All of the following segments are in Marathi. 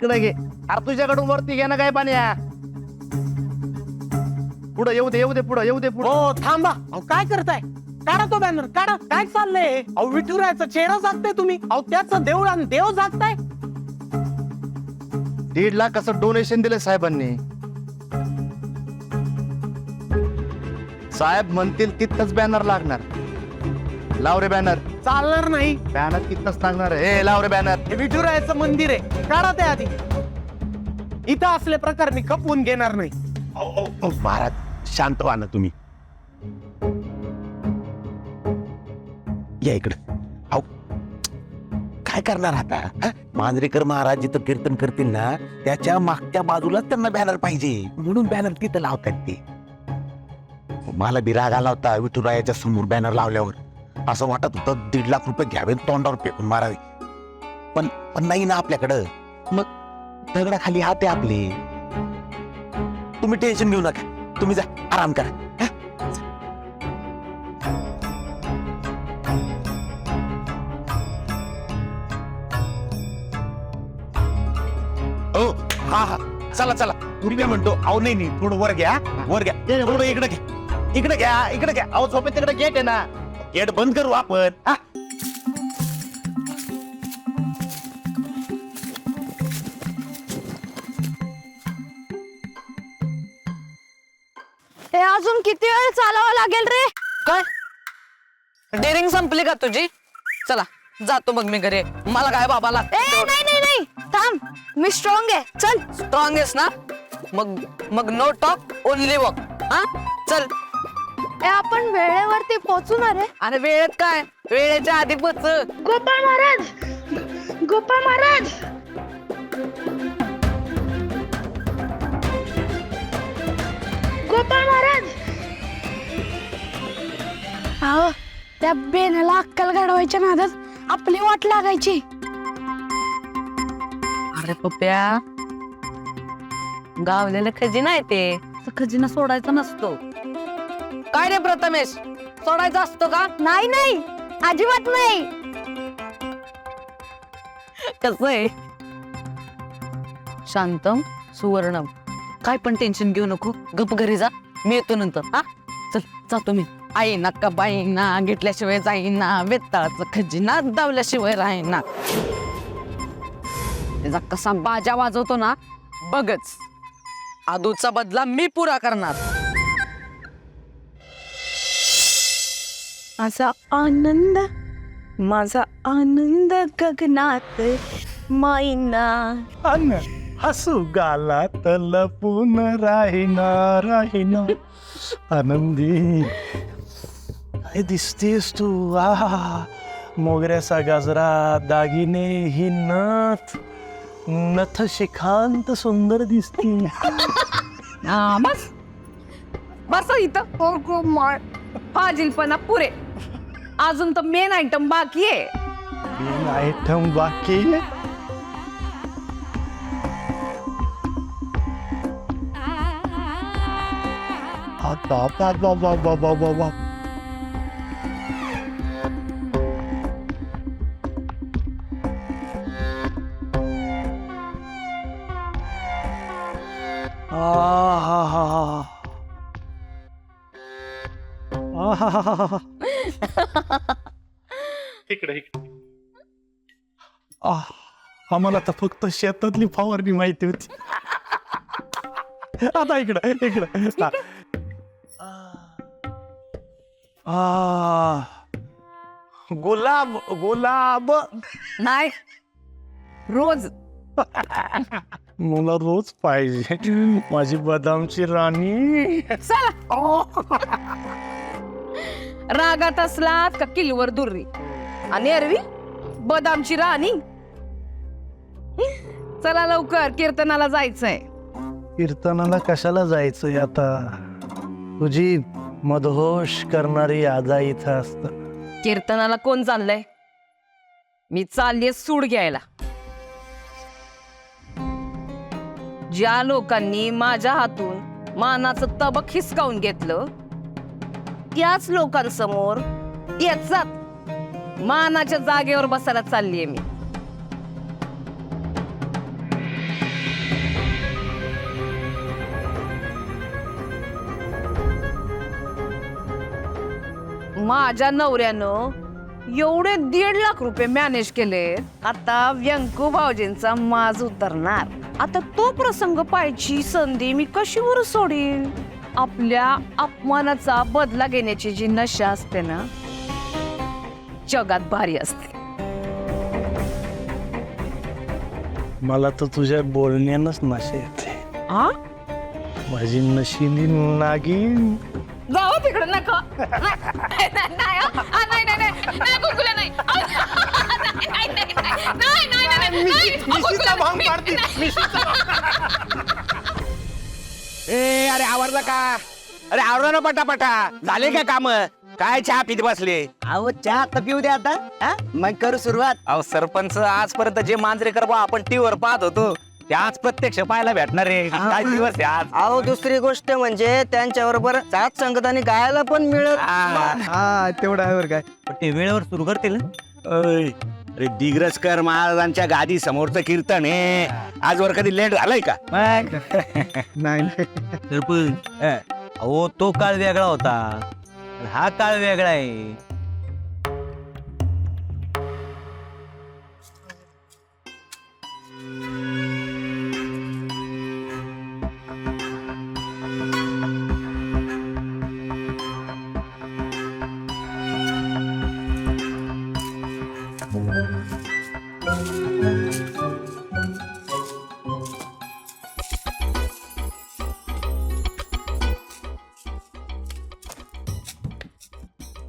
इकडे घे. अरे तुझ्याकडून वरती घे ना काय पाण्या. पुढं येऊ दे, येऊ दे, पुढं येऊ दे, पुढं. हो थांबा. अहो काय करताय? काढा तो बॅनर काढा. काय चाललंय? अहो विठुरायाचा चेहरा जागताय तुम्ही. अहो त्याचं देऊळ आणि देव जागताय. 1.5 लाखाचं डोनेशन दिलं साहेबांनी. साहेब म्हणतील तिथंच बॅनर लागणार. लाव रे बॅनर. चालणार नाही. बॅनर तिथंच लागणार. हे लाव रे बॅनर. हे विठुरायाचं मंदिर आहे. काढा ते आधी. इथं असले प्रकार मी खपवून घेणार नाही. महाराज शांत व्हा ना तुम्ही. या इकडे. अहो काय करणार आता? मांजरेकर महाराज जिथं कीर्तन करतील ना त्याच्या मागच्या बाजूलाच त्यांना बॅनर पाहिजे म्हणून बॅनर तिथं लावतात ते. मला बी राग आला होता विठुरायाच्या समोर बॅनर लावल्यावर. असं वाटत होतं 1.5 लाख रुपये घ्यावे तोंडावर फेकून मारावे. पण पण नाही ना आपल्याकडं. मग दगडाखाली हात आहे आपले. तुम्ही टेन्शन घेऊ नका. तुम्ही जा आराम करा. ओ हा हा चला चला. तुम्ही काय म्हणतो? अहो नाही थोडं वर घ्या. वर घ्या. थोडं इकडे घ्या. इकडे घ्या. इकडे घ्या. अहो झोपेत तिकडे गेट आहे ना. गेट बंद करू आपण. हा हे अजून किती वेळ चालावं लागेल रे? काय डेअरिंग संपली का तुझी? चला जातो मग मी घरी. मला काय बाबा ए लागतं. नाही नाही नाही थांब. मी स्ट्रॉंग आहे. चल. स्ट्रॉंग आहेस ना? मग मग नो टॉक ओनली वॉक. हा चल. ए आपण वेळेवरती पोहोचू ना रे? आणि वेळेत काय? वेळेच्या आधी पोच. गोपाळ महाराज. गोपाळ महाराज. गोपाळ महाराज. अहो त्या बेनाला अक्कल घडवायच्या नादात आपली वाट लागायची. अरे पप्प्या गावलेलं खजिना आहे ते. खजिना सोडायचा नसतो. काय रे प्रथमेश सोडायचा असतो का? नाही नाही अजिबात नाही. कसं आहे? शांतम सुवर्णम. काय पण टेन्शन घेऊ नको. गप घरी जा. मी येतो नंतर. हा चल जातो मी. आई ना कबाईना घेतल्याशिवाय जाईना. वेताळाचा खजिना दावल्याशिवाय राहीना. त्याचा कसा बाजा वाजवतो ना बघच. आदूचा बदला मी पुरा करणार. माझा आनंद गगनात माईना. अन्न हसू गालात लपून राहिना आनंदी. काय दिसतेस तू? आहा मोगऱ्याचा गजरा दागिने ही नथ शिखांत सुंदर दिसती. बस बस इथं फाजीलपणा पुरे. अजून तर मेन आयटम बाकी आहे. आयटम बाकी. बाबा इकडे आम्हाला तर फक्त शेतातली फवारणी माहिती होती. आता इकडं गुलाब गुलाब. नाही रोज. मला रोज पाहिजे माझी बदामची राणी. चला रागात असलात का किलवर दुर्री आणि अरवी बदामची राणी. चला लवकर कीर्तनाला जायचंय. कीर्तनाला कशाला जायचंय आता? तुझी मदहोश करणारी आजा इथं असत. कीर्तनाला कोण चाललंय? मी चाललीये सूड घ्यायला. ज्या लोकांनी माझ्या हातून मानाचं तबक हिसकावून घेतलं त्याच लोकांसमोर याचात मानाच्या जागेवर बसायला चाललीये मी. माझ्या नवऱ्यानं एवढे 1.5 लाख रुपये मॅनेज केले. आता व्यंकू भाऊजींचा माज उतरणार. आता तो प्रसंग पाहायची संधी मी कशी वर सोडीन. आपल्या अपमानाचा बदला घेण्याची जी नशा असते ना, जगात भारी असते. मला तर तुझ्या बोलण्यानंच नशा येते. हा माझी नशिनी नागिन. जाऊ तिकडे नका. नाही गुलगुल्या नाही. ए अरे आवरला का? अरे आवरा ना पटापटा. झाले का काम? काय चहा पित बसले? अहो चहा आता पिऊ द्या आता हा? मग करू सुरुवात. अहो सरपंच, आजपर्यंत जे मांजरेकर बा आपण टीव्हीवर पाहत होतो ते आज प्रत्यक्ष पाहायला भेटणार आहे. काय दिवस आहे आज. अहो दुसरी गोष्ट म्हणजे त्यांच्याबरोबर साथ संगताने गायला पण मिळत. हा तेवढं आहे बरं काय. पण ते वेळेवर सुरू करतील ना? अरे दिग्रसकर महाराजांच्या गादी समोरचं कीर्तन आहे. आजवर कधी लेट झालंय का? नाही सरपंच अहो तो काळ वेगळा होता, हा काळ वेगळा आहे.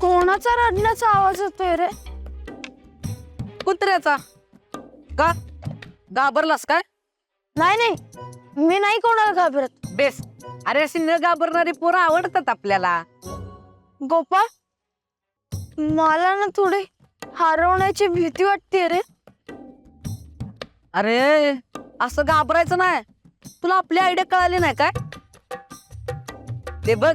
कोणाचा रडण्याचा आवाज येतोय रे? कुत्र्याचा. का घाबरलास काय? नाही नाही, मी नाही कोणाला घाबरत. बेस. अरे सिंह घाबरणारी पोरं आवडतात आपल्याला. गोपाळ, मला ना थोडी हरवण्याची भीती वाटते रे. अरे असं घाबरायचं नाही. तुला आपली आयडिया कळाली नाही काय? ते बघ,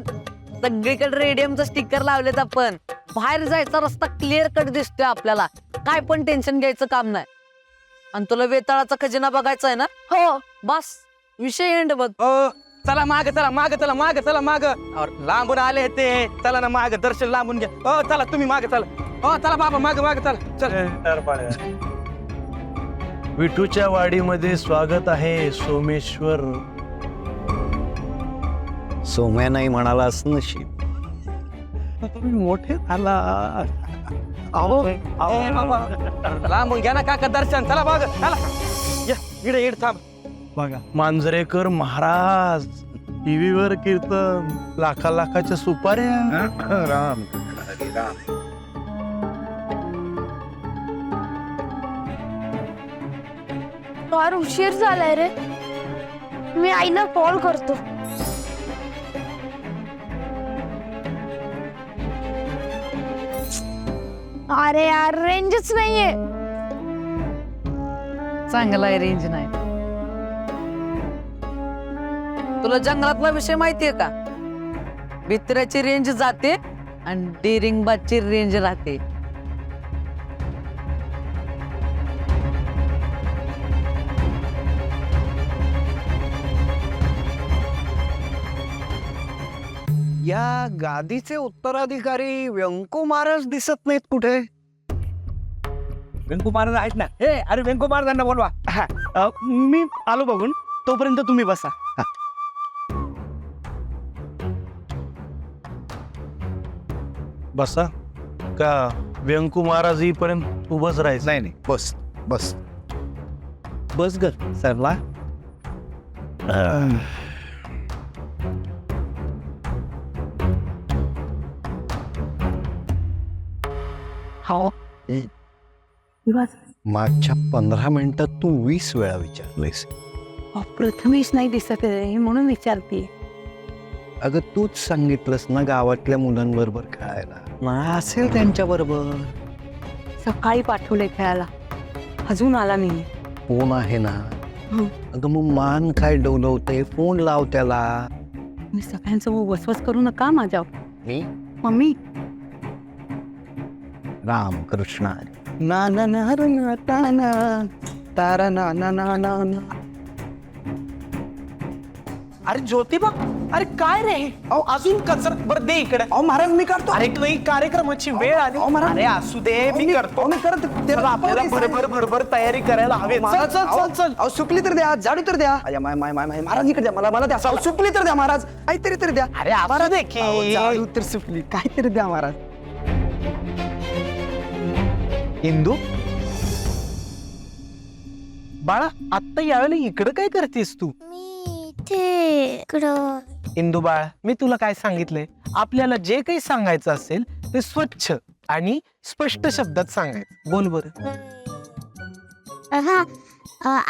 सगळीकडे रेडियमचं स्टिकर लावलेत आपण. बाहेर जायचा रस्ता क्लिअर कट दिसतोय आपल्याला. काय पण टेन्शन घ्यायचं काम नाही. आणि तुला वेताळाचा खजिना बघायचा आहे ना? हो. बस विषय एंड बघ. ओ चला माग, चला माग, चला माग, चला माग. लांबून आले ते. चला ना माग, दर्शन लांबून घ्या. ओ चला तुम्ही माग चला. ओ चला बाबा माग माग चला. चल. विठूच्या वाडीमध्ये स्वागत आहे सोमेश्वर. सोम्या नाही म्हणालास नशीब. मोठे झाला. लांबून घ्या ना काका दर्शन. चला माग चला. या इकडे इकडे थांब. बघा, मांजरेकर महाराज टीव्हीवर कीर्तन, लाखा लाखाच्या सुपाऱ्या. राम फार उशीर झालाय रे. मी आईला कॉल करतो. अरे यार, रेंजच नाहीये. चांगला आहे, रेंज नाही. तुला जंगलातला विषय माहितीये का? भित्र्याची रेंज जाते आणि डिरिंगबाजची रेंज राहते. या गादीचे उत्तराधिकारी व्यंकू महाराज दिसत नाहीत कुठे. व्यंकू महाराज आहेत ना? हे अरे व्यंकू महाराजांना बोलवा. मी आलो बघून, तोपर्यंत तुम्ही बसा. बसा का व्यंकू महाराज येईपर्यंत उभंच राहायचं? नाही नाही बस बस बस ग सरला. हो. मागच्या 15 मिनिटात तू 20 वेळा विचारलंयस. प्रथमेश नाही दिसत आहे म्हणून विचारते. अगं तूच सांगितलंस ना गावातल्या मुलांबरोबर खेळायला. असेल त्यांच्या बरोबर. सकाळी पाठवले खेळायला, अजून आला नाही. फोन आहे ना? अगं मग मान काय डोलवते? फोन लाव त्याला. मी सगळ्यांचं वसवस करू नका माझ्यावर. मी मम्मी रामकृष्ण ना ना ना ना ता ना तारा ना ना ना ना ना. अरे ज्योतिबा, अरे काय रे अजून कचरा, बरं दे इकडे. महाराज मी करतो. अरे नाही, कार्यक्रमाची वेळ आली. अरे असू दे, मी करतो. मी करत चला, आपल्याला भरभर तयारी करायला हवी. चल चल चल चल. अहो सुकली तर द्या, झाडू तर द्या. महाराज इकडे द्या, मला द्या. अहो, सुकली तर द्या महाराज, काहीतरी तर द्या. अरे असू दे अहो, की. झाडू तर सुकली, काहीतरी द्या महाराज. इंदू, बाळा आत्ता यावेळेला इकडं काय करतेस तू? मी ते इकडं इंदू बाळा, मी तुला काय सांगितलंय, आपल्याला जे काही सांगायचं असेल ते स्वच्छ आणि स्पष्ट शब्दात सांगायचं. बोल बरं. हा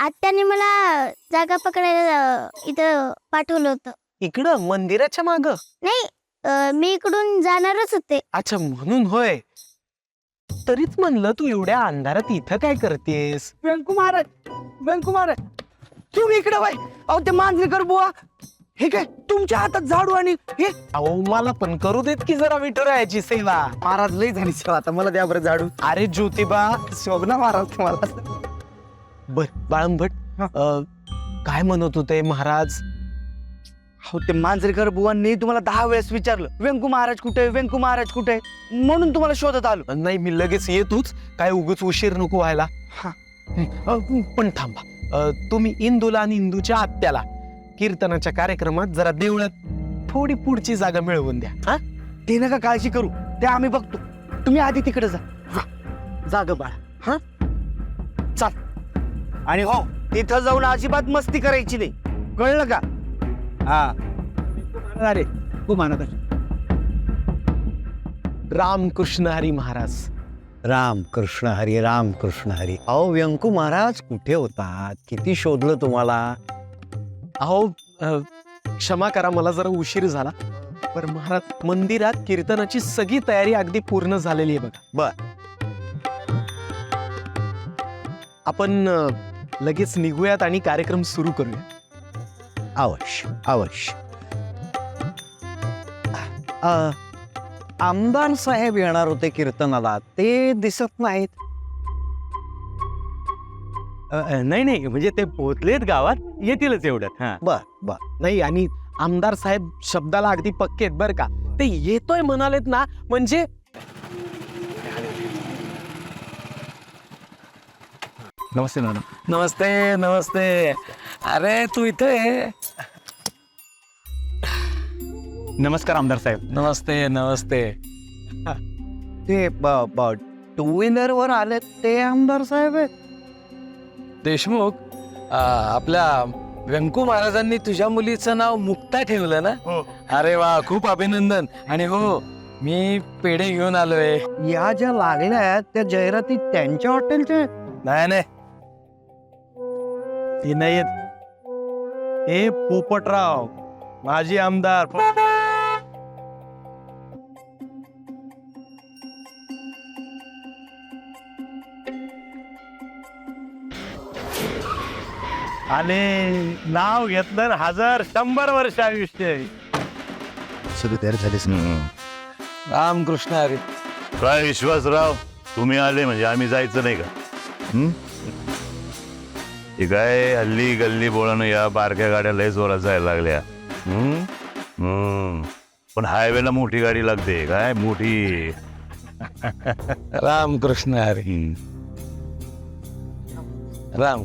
आत्याने मला जागा पकडायला इथं पाठवलं होतं. इकडं मंदिराच्या माग? नाही मी इकडून जाणारच होते. अच्छा, म्हणून होय. तरीच म्हणलं तू एवढ्या अंधारात इथं काय करतेस? व्यंकू महाराज तुम्ही इकडे बाई. अहो ते मांजरेकर बुवा, हे काय तुमच्या हातात झाडू आणि हे? अहो मला पण करू देत की जरा विठुरायाची सेवा. महाराज लई झाली सेवा, आता मला द्या बरं झाडू. अरे ज्योतिबा. शोभना महाराज तुम्हाला. बर बाळंभट, काय म्हणत होते महाराज? हो ते मांजरेकर बुवांनी तुम्हाला 10 वेळेस विचारलं व्यंकू महाराज कुठे, व्यंकू महाराज कुठे, म्हणून तुम्हाला शोधत आलो. नाही, मी लगेच येतोच, काय उगच उशीर नको व्हायला. हा. पण थांबा, तुम्ही इंदूला आणि इंदूच्या आत्याला कीर्तनाच्या कार्यक्रमात जरा देवळात थोडी पुढची जागा मिळवून द्या. हा, ते नका काळजी करू, ते आम्ही बघतो. तुम्ही आधी तिकडे जा. जागा बाळा. हा, चाल. आणि हो, तिथं जाऊन अजिबात मस्ती करायची नाही, कळलं का? हा. अरे रामकृष्ण हरी महाराज. राम कृष्ण हरी, राम कृष्ण हरी. अहो व्यंकू महाराज कुठे होतात? किती शोधलं तुम्हाला. अहो क्षमा करा, मला जरा उशीर झाला. पर महाराज, मंदिरात कीर्तनाची सगळी तयारी अगदी पूर्ण झालेली आहे बघा. बर. आपण लगेच निघूयात आणि कार्यक्रम सुरू करूया. अवश्य अवश्य. आमदार साहेब येणार होते कीर्तनाला, ते दिसत नाहीत. नाही म्हणजे ते पोहोचलेत गावात, येतीलच एवढ्यात. हा, बर बर. नाही, आणि आमदार साहेब शब्दाला अगदी पक्के आहेत बरं का. ते येतोय म्हणालेत ना, म्हणजे नमस्ते नाना. नमस्ते नमस्ते. अरे तू इथे. नमस्कार आमदार साहेब. नमस्ते नमस्ते. ते 2 व्हीलर वर आले ते आमदार साहेब आहेत. देशमुख, आपल्या व्यंकू महाराजांनी तुझ्या मुलीचं नाव मुक्ता ठेवलं ना? अरे वा, खूप अभिनंदन. आणि हो, मी पेढे घेऊन आलोय. या ज्या लागल्या आहेत त्या जाहिराती त्यांच्या हॉटेलच्या आहेत. नाही, ती नाही येत. हे पोपटराव, माजी आमदार. आले, नाव घेतलं, 1000-100 वर्ष आयुष्य. सगळी तयार झालीस ना? रामकृष्ण हरी. काय विश्वासराव, तुम्ही आले म्हणजे आम्ही जायचं नाही का? हे काय हल्ली गल्ली बोळानं या बारक्या गाड्या लय जोरात जायला लागल्या. पण हायवेला मोठी गाडी लागते, काय मोठी. रामकृष्ण हरी. राम.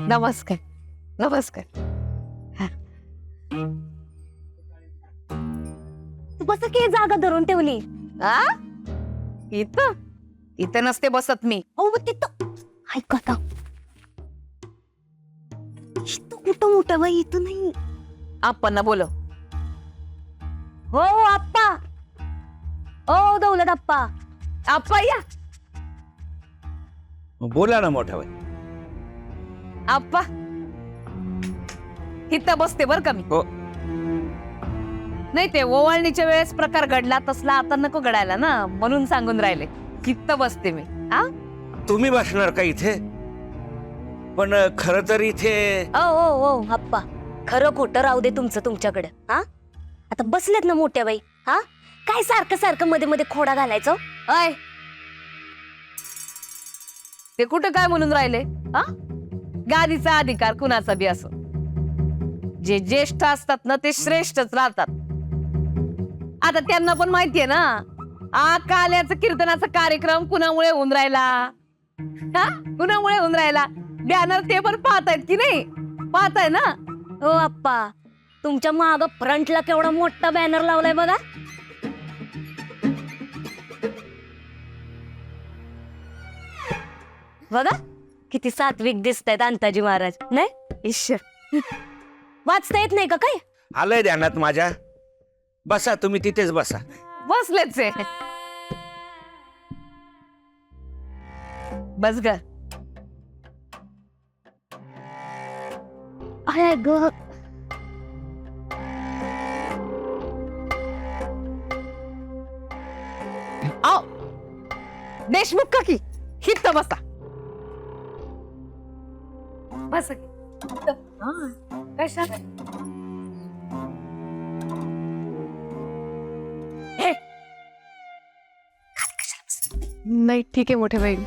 नमस्कार नमस्कार. बस की जागा धरून ठेवली. इथं इथं नसते बसत मी. अहो तिथं ऐका आता, इथं कुठं मोठं बाई, इथं नाही. आपण बोलव. हो आप्पा, ओ दौलत आप्पा. आप्पा या. बोला ना मोठा बाई. आप्पा इथं बसते बर का मी. हो. नाही, ते ओवाळणीच्या वेळेस प्रकार घडला तसला आता नको घडायला ना, म्हणून सांगून राहिले. इथं बसते मी. तुम्ही बसणार का इथे? पण खर तर इथे ओ आप्पा, खरं खोटं राहू दे तुमचं तुमच्याकडे. हा, आता बसलेत ना मोठ्या बाई. हा, काय सारखं सारखं मध्ये मध्ये खोडा घालायचं? अय, ते कुठं काय म्हणून राहिले हा? गादीचा अधिकार कुणाचा बी असो, जे ज्येष्ठ असतात ना ते श्रेष्ठच राहतात. आता त्यांना पण माहितीये ना काल्याचं कीर्तनाचा कार्यक्रम कुणामुळे होऊन राहिला, हा कुणामुळे होऊन राहिला. बॅनर ते पण पाहतायत की नाही, पाहताय ना. हो आप्पा, तुमच्या माग फ्रंटला केवढा मोठा बॅनर लावलाय बघा. बघा किती सात्विक दिसतायत अंताजी महाराज. नाही ईश्वर, वाचता येत नाही का काय? आलंय ध्यानात माझ्या. बसा तुम्ही तिथेच बसा. बसलेच आहे. बस ग. अरे ग, आओ देशमुख का की हित बसा. बस कशा नाही ठीक आहे मोठे बहीण.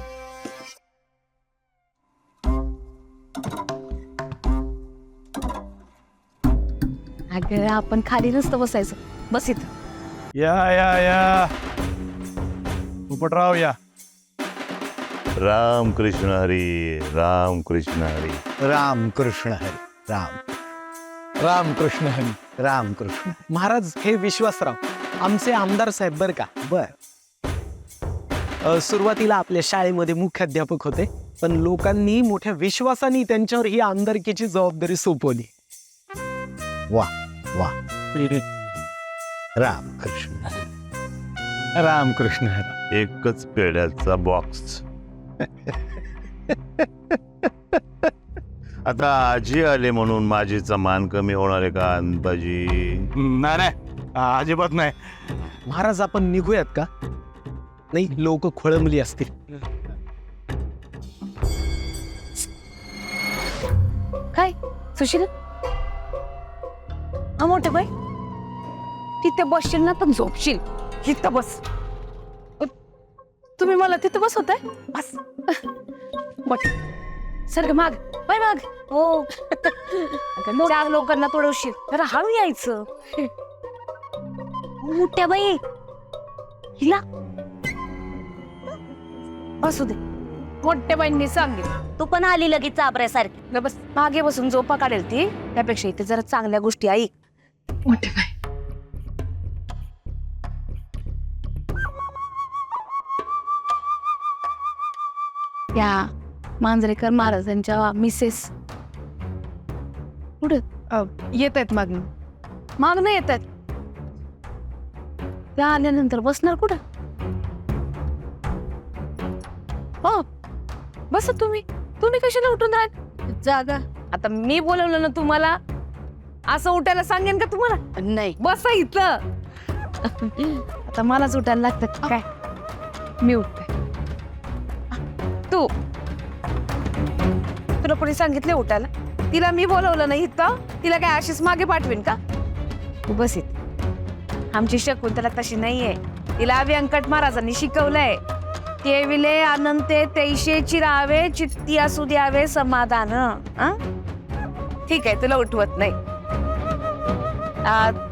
अगं आपण खाली नसतं बसायचं, बस इथं. या पोपटराव या. राम कृष्ण हरी, राम कृष्ण हरी. राम कृष्ण हरी राम. रामकृष्ण हरी. राम कृष्ण. महाराज हे विश्वासराव आमचे आमदार साहेब बर का. बर. सुरुवातीला आपल्या शाळेमध्ये मुख्याध्यापक होते, पण लोकांनी मोठ्या विश्वासाने त्यांच्यावर ही आमदारकीची जबाबदारी सोपवली. वा वा. राम कृष्ण. रामकृष्ण हरी. एकच पेढ्याचा बॉक्स. आता आजी आले म्हणून माझीचा मान कमी होणार आहे का अंबाजी? नाही अजिबात नाही. महाराज आपण निघूयात का? नाही लोक खोळंबली असतील. काय सुशील मोठे बाई, तिथे बसशील ना तर झोपशील. तिथं बस. तुम्ही मला तिथं बसवताय. बस सर ग माग, बाय माग. हो. चार लोकांना थोडं उशीर, जरा हळू यायचं. मोठ्या बाई, हिला बसू दे. मोठ्या बाईंनी सांगितलं. तू पण आली लगेच चाबऱ्यासारखी. बस मागे बसून झोपा काढेल ती, त्यापेक्षा इथे जरा चांगल्या गोष्टी ऐक. मोठे बाई, या मांजरेकर महाराजांच्या मिसेस पुढे येत आहेत मागणं येत आहेत. त्या आल्यानंतर बसणार कुठं? हो बस तुम्ही कशाला उठून राहाल? जागा. आता मी बोलवलं ना तुम्हाला, असं उठायला सांगेन का तुम्हाला? नाही, बसा इथं. आता मलाच उठायला लागतं काय? मी उठते. तुला कोणी सांगितले उठायला? तिला मी बोलवलं नाही इथं, तिला काय अशीच मागे पाठवेन का? तू बस इथं. आमची शकुंतला तशी नाहीये. तिला व्यंकट महाराजांनी शिकवलंय, केविले अनंते तैशे चिरावे, चित्ती असू द्यावे समाधान. ठीक आहे, तुला उठवत नाही.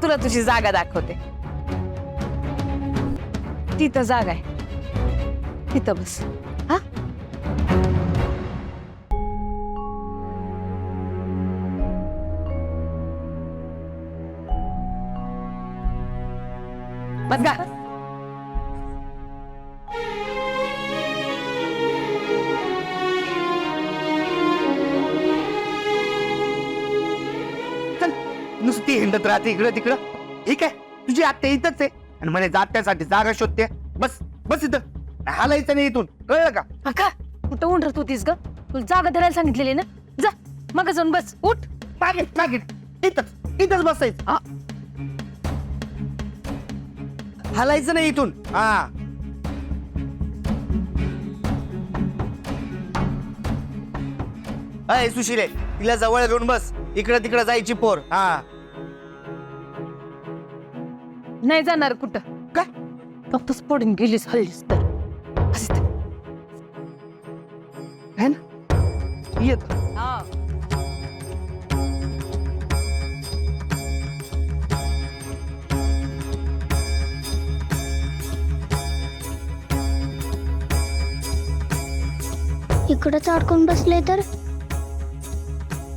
तुला तुझी जागा दाखवते. तिथं जागा आहे, तिथं बस. हा बस गा. नुसती हिंडत राहते इकडं तिकडं. ठीक आहे, तुझी आत्या इथंच आहे आणि म्हणे जात्यासाठी जागा शोधते. बस बस इथं, हालायचं नाही इथून, कळलं का? अक्का कुठं उंडरत होतीस ग? तुला जागा धरायला सांगितलेली ना. जा मग जाऊन बस. उठ. मागे इथंच बसायचं. हालायचं नाही इथून. हा अय सुशिले, तिला जवळ घेऊन बस. इकडं तिकडं जायची पोर. हा नाही जाणार कुठं. काय? फक्तच पडून गेलीस हल्लीस तर. बस इथं. येत. इकडंच अडकून बसले तर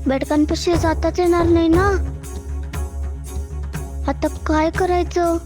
बेडकांपाशी जाताच येणार नाही ना. आता काय करायचं?